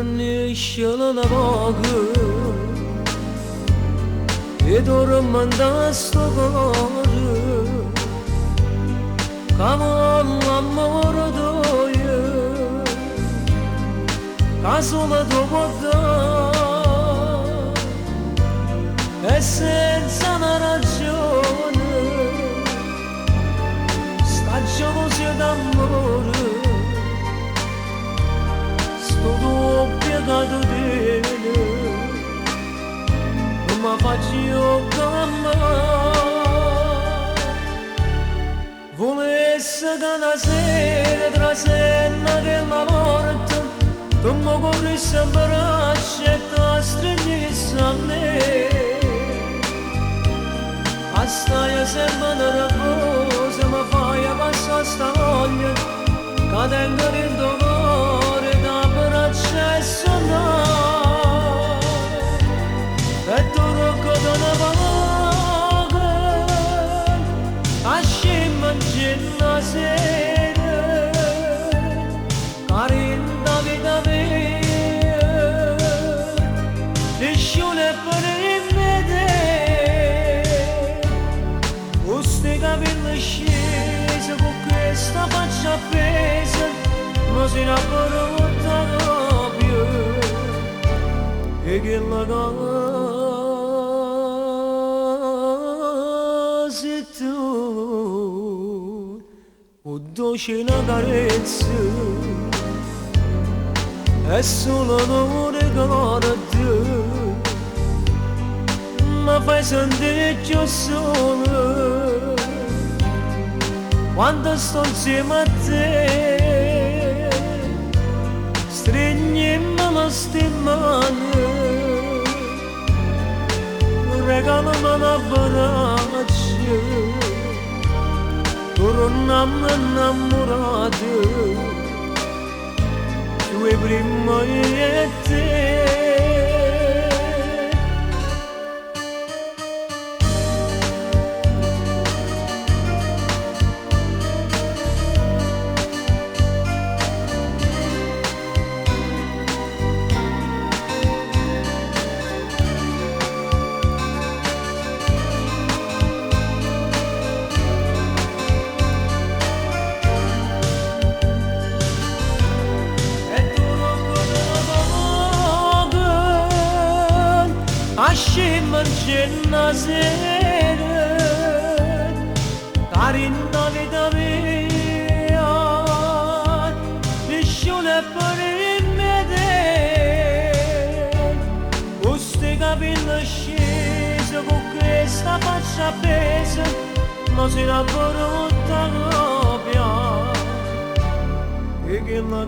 Nisce la voga e dormanda sto cuore come l'amore d'oia caso la tua e senza una ragione sta gelosia d'amore sto tuo piegato di non mi faccio cambiare volesse che una sera tra senna che la morte tu mi corrissi a braccia e ti stringissi a me stai sempre nervosa, mi fai passare sta voglia, che tengo il dolore da braccia e sonare. E tu rocco da una vaga, a scimma in la sera, carinda vita mia, ti sciole per il vedere. Queste capelli scese con questa faccia appesa non si rapporta più e che la casa sei tu o dolce una carezza è solo un ricordo mi fai sentire più solo quando sto insieme a te stringiamo la stimane regalami una braccia torniamo innamorati due prima io e te scimma in la sera carinda vita mia ti sciole per il vedere questi capelli scesi con questa faccia appesa non si rapporta più e che la